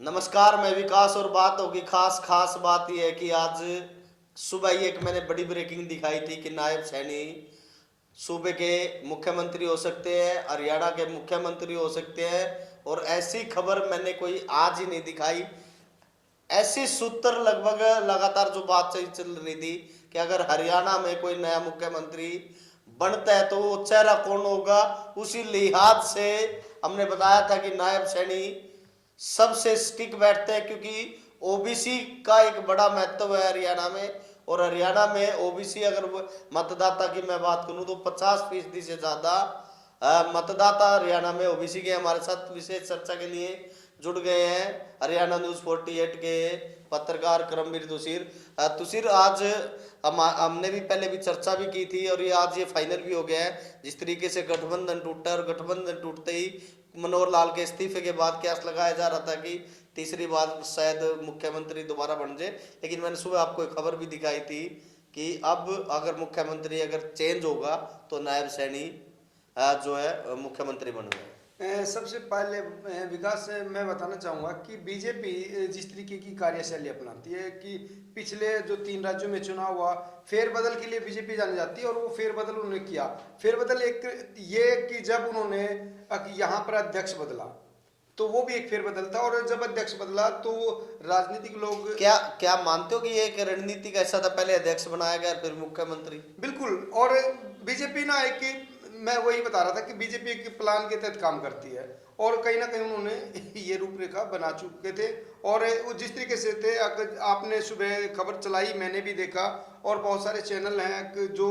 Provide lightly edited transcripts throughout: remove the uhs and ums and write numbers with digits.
नमस्कार, मैं विकास और बात होगी खास खास बात यह है कि आज सुबह ही एक मैंने बड़ी ब्रेकिंग दिखाई थी कि नायब सैनी सूबे के मुख्यमंत्री हो सकते हैं, हरियाणा के मुख्यमंत्री हो सकते हैं। और ऐसी खबर मैंने कोई आज ही नहीं दिखाई। ऐसी सूत्र लगभग लगातार जो बात चल रही थी कि अगर हरियाणा में कोई नया मुख्यमंत्री बनता है तो वो चेहरा कौन होगा, उसी लिहाज से हमने बताया था कि नायब सैनी सबसे स्टिक बैठते हैं, क्योंकि ओबीसी का एक बड़ा महत्व है हरियाणा में। और हरियाणा में ओबीसी अगर मतदाता की मैं बात करूं तो 50% से ज्यादा मतदाता हरियाणा में ओबीसी के। हमारे साथ विशेष चर्चा के लिए जुड़ गए हैं हरियाणा न्यूज 48 के पत्रकार करमवीर तुषिर। तुषिर, आज हमने भी पहले भी चर्चा भी की थी और ये आज ये फाइनल भी हो गया है। जिस तरीके से गठबंधन टूटा और गठबंधन टूटते ही मनोहर लाल के इस्तीफे के बाद क्या लगाया जा रहा था कि तीसरी बार शायद मुख्यमंत्री दोबारा बन जाए। लेकिन मैंने सुबह आपको एक खबर भी दिखाई थी कि अब अगर मुख्यमंत्री अगर चेंज होगा तो नायब सैनी जो है मुख्यमंत्री बन गए। सबसे पहले विकास मैं बताना चाहूँगा कि बीजेपी जिस तरीके की कार्यशैली अपनाती है कि पिछले जो 3 राज्यों में चुनाव हुआ, फेरबदल के लिए बीजेपी जानी जाती है और वो फेरबदल उन्होंने किया। फेरबदल एक ये कि जब उन्होंने यहाँ पर अध्यक्ष बदला तो वो भी एक फेरबदल था, और जब अध्यक्ष बदला तो राजनीतिक लोग क्या क्या मानते हो कि ये एक रणनीतिक ऐसा था, पहले अध्यक्ष बनाया गया फिर मुख्यमंत्री? बिल्कुल। और बीजेपी ना एक, मैं वही बता रहा था कि बीजेपी एक प्लान के तहत काम करती है और कहीं ना कहीं उन्होंने ये रूपरेखा बना चुके थे। और वो जिस तरीके से थे, अगर आपने सुबह खबर चलाई, मैंने भी देखा और बहुत सारे चैनल हैं जो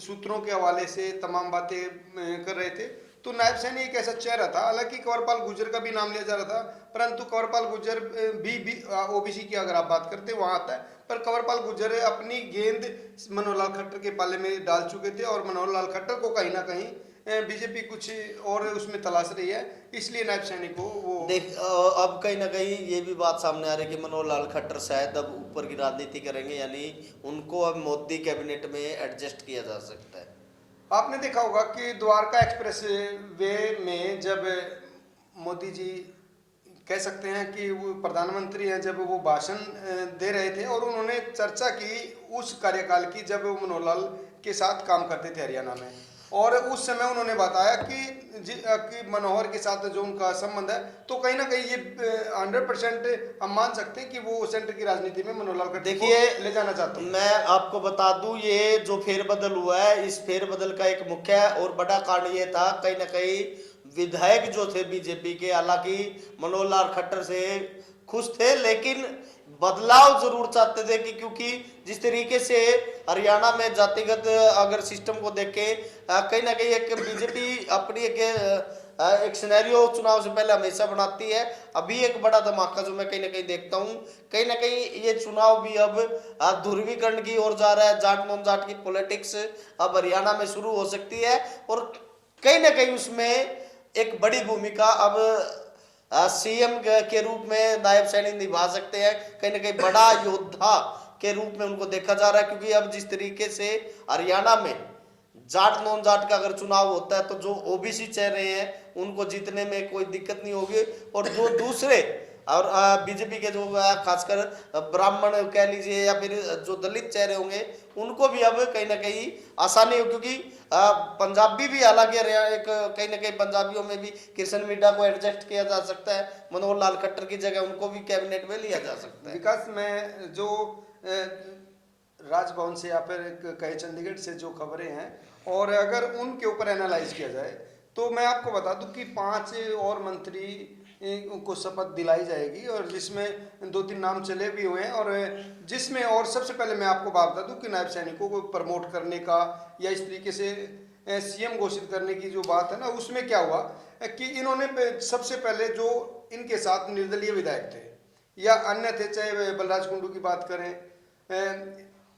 सूत्रों के हवाले से तमाम बातें कर रहे थे। तो नायब सैनी एक ऐसा चेहरा था, हालांकि कंवरपाल गुर्जर का भी नाम लिया जा रहा था, परंतु कंवरपाल गुर्जर भी ओबीसी की अगर आप बात करते वहां आता है, पर कंवरपाल गुर्जर अपनी गेंद मनोहर लाल खट्टर के पाले में डाल चुके थे और मनोहर लाल खट्टर को कहीं ना कहीं बीजेपी कुछ और उसमें तलाश रही है, इसलिए नायब सैनी को वो देख अब कहीं ना कहीं ये भी बात सामने आ रही है कि मनोहर लाल खट्टर शायद अब ऊपर की राजनीति करेंगे, यानी उनको अब मोदी कैबिनेट में एडजस्ट किया जा सकता है। आपने देखा होगा कि द्वारका एक्सप्रेस वे में जब मोदी जी कह सकते हैं कि वो प्रधानमंत्री हैं, जब वो भाषण दे रहे थे और उन्होंने चर्चा की उस कार्यकाल की जब वो मनोहर लाल के साथ काम करते थे हरियाणा में, और उस समय उन्होंने बताया कि मनोहर के साथ जो उनका संबंध है, तो कहीं ना कहीं ये 100% हम मान सकते हैं कि वो सेंटर की राजनीति में मनोहर लाल खट्टर देखिए, को ले जाना चाहते हैं। मैं आपको बता दूं, ये जो फेरबदल हुआ है, इस फेरबदल का एक मुख्य और बड़ा कारण ये था, कहीं ना कहीं विधायक जो थे बीजेपी के, हालांकि मनोहर लाल खट्टर से खुश थे लेकिन बदलाव जरूर चाहते थे कि क्योंकि जिस तरीके से हरियाणा में जातिगत अगर सिस्टम को देखे, कहीं ना कहीं एक बीजेपी अपनी एक सिनेरियो चुनाव से पहले हमेशा बनाती है। अभी एक बड़ा धमाका जो मैं कहीं ना कहीं देखता हूँ, कहीं ना कहीं ये चुनाव भी अब ध्रुवीकरण की ओर जा रहा है। जाट नॉन जाट की पॉलिटिक्स अब हरियाणा में शुरू हो सकती है और कहीं ना कहीं उसमें एक बड़ी भूमिका अब सीएम के रूप में नायब सैनी निभा सकते हैं। कहीं ना कहीं बड़ा योद्धा के रूप में उनको देखा जा रहा है, क्योंकि अब जिस तरीके से हरियाणा में जाट नॉन जाट का अगर चुनाव होता है तो जो ओबीसी चेहरे हैं उनको जीतने में कोई दिक्कत नहीं होगी, और जो दूसरे और बीजेपी के जो खासकर ब्राह्मण कह लीजिए या फिर जो दलित चेहरे होंगे उनको भी अब कहीं ना कहीं आसानी हो, क्योंकि पंजाबी भी हालांकि एक कहीं ना कहीं पंजाबियों में भी कृष्ण मिड्डा को एडजस्ट किया जा सकता है, मनोहर लाल खट्टर की जगह उनको भी कैबिनेट में लिया जा सकता है। विकास में जो राजभवन से या फिर कहे चंडीगढ़ से जो खबरें हैं, और अगर उनके ऊपर एनालाइज किया जाए तो मैं आपको बता दूं कि 5 और मंत्री को शपथ दिलाई जाएगी, और जिसमें 2-3 नाम चले भी हुए हैं, और जिसमें और सबसे पहले मैं आपको बात बता दूं कि नायब सैनी को प्रमोट करने का या इस तरीके से सीएम घोषित करने की जो बात है ना, उसमें क्या हुआ कि इन्होंने सबसे पहले जो इनके साथ निर्दलीय विधायक थे या अन्य थे, चाहे बलराज कुंडू की बात करें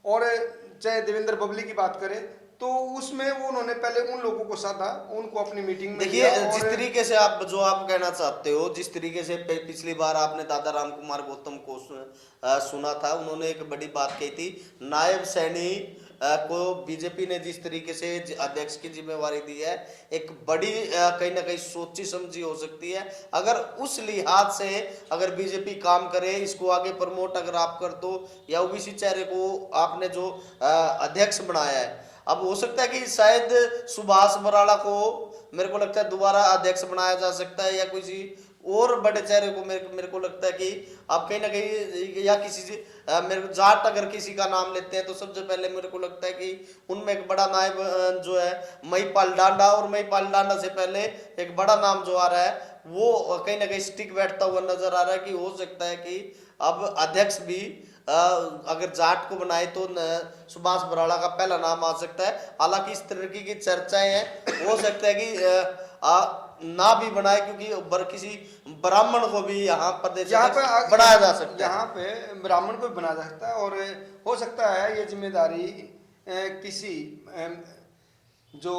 और चाहे देवेंद्र बबली की बात करें, तो उसमें वो उन्होंने पहले उन लोगों को साधा, उनको अपनी मीटिंग में देखिए, जिस तरीके से आप जो आप कहना चाहते हो, जिस तरीके से पिछली बार आपने दादा राम कुमार गौतम को सुना था, उन्होंने एक बड़ी बात कही थी, नायब सैनी को बीजेपी ने जिस तरीके से अध्यक्ष की जिम्मेवारी दी है, एक बड़ी कहीं ना कहीं सोची समझी हो सकती है। अगर उस लिहाज से अगर बीजेपी काम करे, इसको आगे प्रमोट अगर आप कर दो, या ओबीसी चेहरे को आपने जो अध्यक्ष बनाया है, अब हो सकता है कि शायद सुभाष बराला को मेरे को लगता है दोबारा अध्यक्ष बनाया जा सकता है, या किसी और बड़े चेहरे को मेरे को लगता है कि आप कहीं ना कहीं, या किसी से मेरे को जाट अगर किसी का नाम लेते हैं तो सबसे पहले मेरे को लगता है कि उनमें एक बड़ा नायब जो है महिपाल डांडा, और महिपाल डांडा से पहले एक बड़ा नाम जो आ रहा है वो कहीं ना कहीं स्टिक बैठता हुआ नजर आ रहा है कि हो सकता है कि अब अध्यक्ष भी अगर जाट को बनाए तो सुभाष बराला का पहला नाम आ सकता है। हालांकि इस तरीके की चर्चाएं हैं, हो सकता है कि ना भी बनाए, क्योंकि किसी ब्राह्मण को भी यहाँ प्रदेश बनाया जा सकता है, यहाँ पे ब्राह्मण को भी बनाया जा सकता है, और हो सकता है ये जिम्मेदारी किसी जो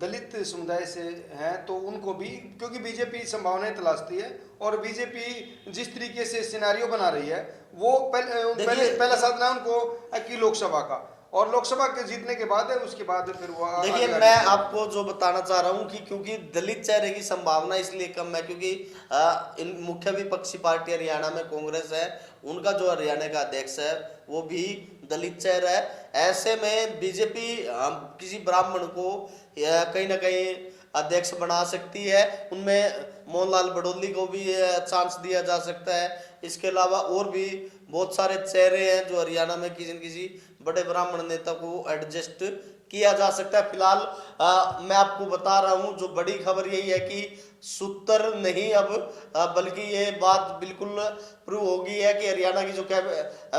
दलित समुदाय से हैं तो उनको भी, क्योंकि बीजेपी संभावनाएं तलाशती है, और बीजेपी जिस तरीके से सिनेरियो बना रही है वो पहला साधना है उनको कि लोकसभा का, और लोकसभा के जीतने के बाद है उसके बाद फिर वो देखिए मैं आपको जो बताना चाह रहा हूँ कि क्योंकि दलित चेहरे की संभावना इसलिए कम है क्योंकि इन मुख्य विपक्षी पार्टी हरियाणा में कांग्रेस है, उनका जो हरियाणा का अध्यक्ष है वो भी दलित चेहरा है। ऐसे में बीजेपी किसी ब्राह्मण को कहीं ना कहीं अध्यक्ष बना सकती है, उनमें मोहनलाल बड़ौली को भी चांस दिया जा सकता है। इसके अलावा और भी बहुत सारे चेहरे हैं जो हरियाणा में किसी न किसी बड़े ब्राह्मण नेता को एडजस्ट किया जा सकता है। फिलहाल मैं आपको बता रहा हूं, जो बड़ी खबर यही है कि सूत्र नहीं अब बल्कि ये बात बिल्कुल प्रूव हो गई है कि हरियाणा की जो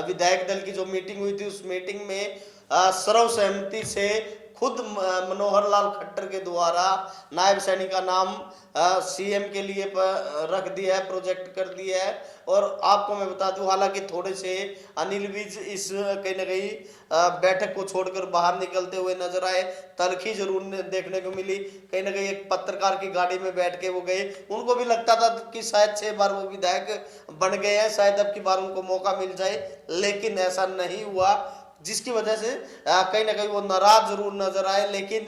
विधायक दल की जो मीटिंग हुई थी उस मीटिंग में सर्वसहमति से खुद मनोहर लाल खट्टर के द्वारा नायब सैनी का नाम सीएम के लिए रख दिया है, प्रोजेक्ट कर दिया है। और आपको मैं बता दूं, हालांकि थोड़े से अनिल विज इस कहीं ना कहीं बैठक को छोड़कर बाहर निकलते हुए नजर आए, तलखी जरूर देखने को मिली। कहीं ना कहीं एक पत्रकार की गाड़ी में बैठ के वो गए, उनको भी लगता था कि शायद 6 बार वो विधायक बन गए हैं, शायद अब की बार उनको मौका मिल जाए, लेकिन ऐसा नहीं हुआ, जिसकी वजह से कहीं ना कहीं वो नाराज जरूर नजर आए। लेकिन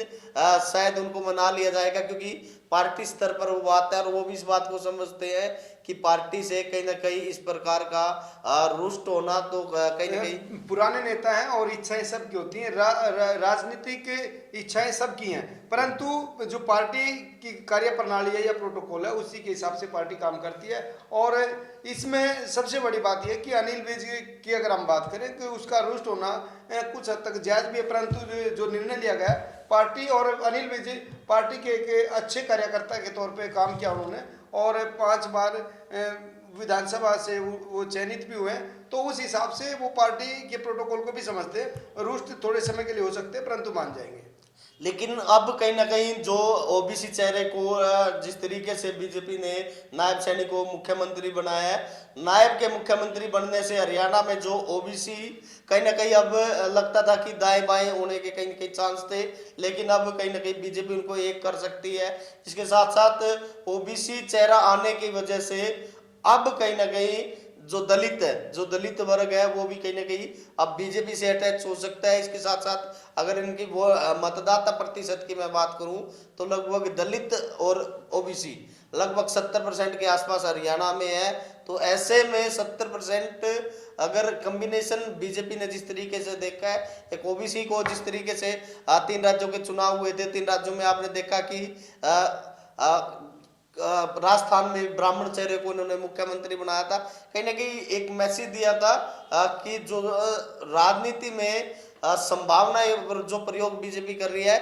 शायद उनको मना लिया जाएगा क्योंकि पार्टी स्तर पर वो बात है और वो भी इस बात को समझते हैं कि पार्टी से कहीं ना कहीं इस प्रकार का रुष्ट होना तो कहीं ना कहीं पुराने नेता हैं और इच्छाएं सबकी होती हैं, राजनीतिक इच्छाएं सबकी हैं, परंतु जो पार्टी की कार्य प्रणाली है या प्रोटोकॉल है उसी के हिसाब से पार्टी काम करती है। और इसमें सबसे बड़ी बात यह कि अनिल विज की अगर हम बात करें कि उसका रुष्ट होना कुछ हद तक जायज भी है, परंतु जो निर्णय लिया गया पार्टी, और अनिल विज पार्टी के एक अच्छे कार्यकर्ता के तौर पे काम किया उन्होंने, और 5 बार विधानसभा से वो चयनित भी हुए, तो उस हिसाब से वो पार्टी के प्रोटोकॉल को भी समझते हैं। रुष्ट थोड़े समय के लिए हो सकते हैं परंतु मान जाएंगे। लेकिन अब कहीं ना कहीं जो ओबीसी चेहरे को जिस तरीके से बीजेपी ने नायब सैनी को मुख्यमंत्री बनाया है, नायब के मुख्यमंत्री बनने से हरियाणा में जो ओबीसी कहीं ना कहीं अब लगता था कि दाएं बाएं होने के कहीं ना कहीं चांस थे, लेकिन अब कहीं ना कहीं बीजेपी उनको एक कर सकती है। इसके साथ साथ ओबीसी चेहरा आने की वजह से अब कहीं ना कहीं जो दलित वर्ग है वो भी कहीं ना कहीं अब बीजेपी से अटैच हो सकता है। इसके साथ साथ अगर इनकी वो मतदाता प्रतिशत की मैं बात करूं तो लगभग दलित और ओबीसी लगभग 70% के आसपास हरियाणा में है। तो ऐसे में 70% अगर कॉम्बिनेशन बीजेपी ने जिस तरीके से देखा है, एक ओबीसी को जिस तरीके से 3 राज्यों के चुनाव हुए थे, 3 राज्यों में आपने देखा कि राजस्थान में ब्राह्मण चेहरे को इन्होंने मुख्यमंत्री बनाया था, कहीं ना कहीं एक मैसेज दिया था कि जो राजनीति में संभावनाएं जो प्रयोग बीजेपी कर रही है,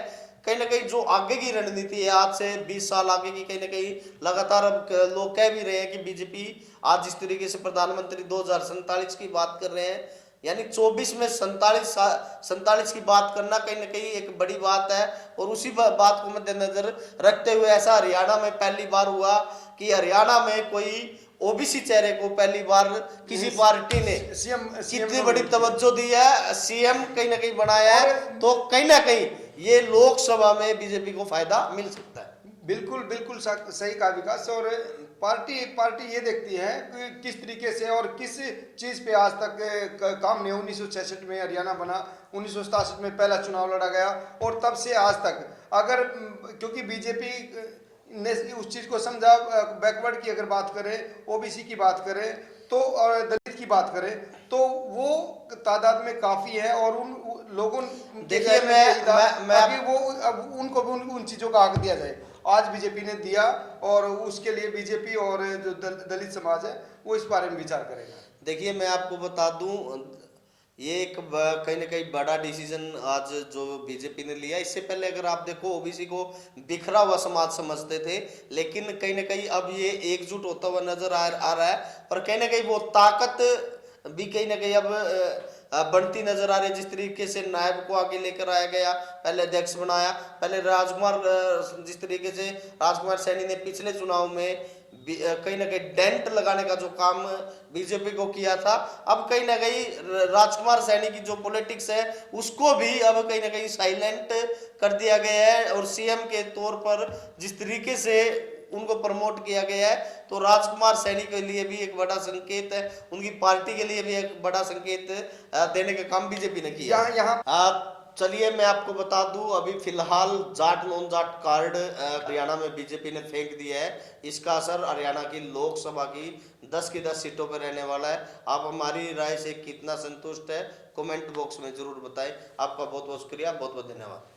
कहीं ना कहीं जो आगे की रणनीति है आज से 20 साल आगे की, कहीं ना कहीं लगातार अब लोग कह भी रहे हैं कि बीजेपी आज जिस तरीके से प्रधानमंत्री 2047 की बात कर रहे हैं, यानी 24 में 47 की बात करना कहीं ना कहीं एक बड़ी बात है। और उसी बात को मद्देनजर रखते हुए ऐसा हरियाणा में पहली बार हुआ कि हरियाणा में कोई ओबीसी चेहरे को पहली बार किसी पार्टी ने कितनी बड़ी तवज्जो दी है, सीएम कहीं ना कहीं बनाया है। तो कहीं ना कहीं ये लोकसभा में बीजेपी को फायदा मिल सकता है। बिल्कुल बिल्कुल सही कहा विकास। और पार्टी ये देखती है कि किस तरीके से और किस चीज़ पे आज तक काम नहीं। 1966 में हरियाणा बना, 1967 में पहला चुनाव लड़ा गया, और तब से आज तक अगर क्योंकि बीजेपी ने उस चीज़ को समझा। बैकवर्ड की अगर बात करें, ओबीसी की बात करें तो, और दलित की बात करें तो वो तादाद में काफ़ी है। और उन लोगों के देखिए, जहन में यही था मैं कि वो अब उनको भी उन चीज़ों का हक दिया जाए। आज बीजेपी ने दिया, और उसके लिए बीजेपी और जो दलित समाज है वो इस बारे में विचार करेगा। देखिए, मैं आपको बता दूं, ये एक कहीं ना कहीं बड़ा डिसीजन आज जो बीजेपी ने लिया। इससे पहले अगर आप देखो, ओबीसी को बिखरा हुआ समाज समझते थे, लेकिन कहीं ना कहीं अब ये एकजुट होता हुआ नजर आ रहा है। पर कहीं ना कहीं वो ताकत भी कहीं ना कहीं अब बनती नजर आ रही है। जिस तरीके से नायब को आगे लेकर आया गया, पहले अध्यक्ष बनाया, पहले राजकुमार, जिस तरीके से राजकुमार सैनी ने पिछले चुनाव में कहीं ना कहीं डेंट लगाने का जो काम बीजेपी को किया था, अब कहीं ना कहीं राजकुमार सैनी की जो पॉलिटिक्स है उसको भी अब कहीं ना कहीं साइलेंट कर दिया गया है। और सीएम के तौर पर जिस तरीके से उनको प्रमोट किया गया है, तो राजकुमार सैनी के लिए भी एक बड़ा संकेत है, उनकी पार्टी के लिए भी एक बड़ा संकेत देने का काम बीजेपी ने किया। यहाँ चलिए मैं आपको बता दूं, अभी फिलहाल जाट नॉन जाट कार्ड हरियाणा में बीजेपी ने फेंक दिया है। इसका असर हरियाणा की लोकसभा की 10 की 10 सीटों पर रहने वाला है। आप हमारी राय से कितना संतुष्ट है, कमेंट बॉक्स में जरूर बताएं। आपका बहुत बहुत शुक्रिया, बहुत बहुत धन्यवाद।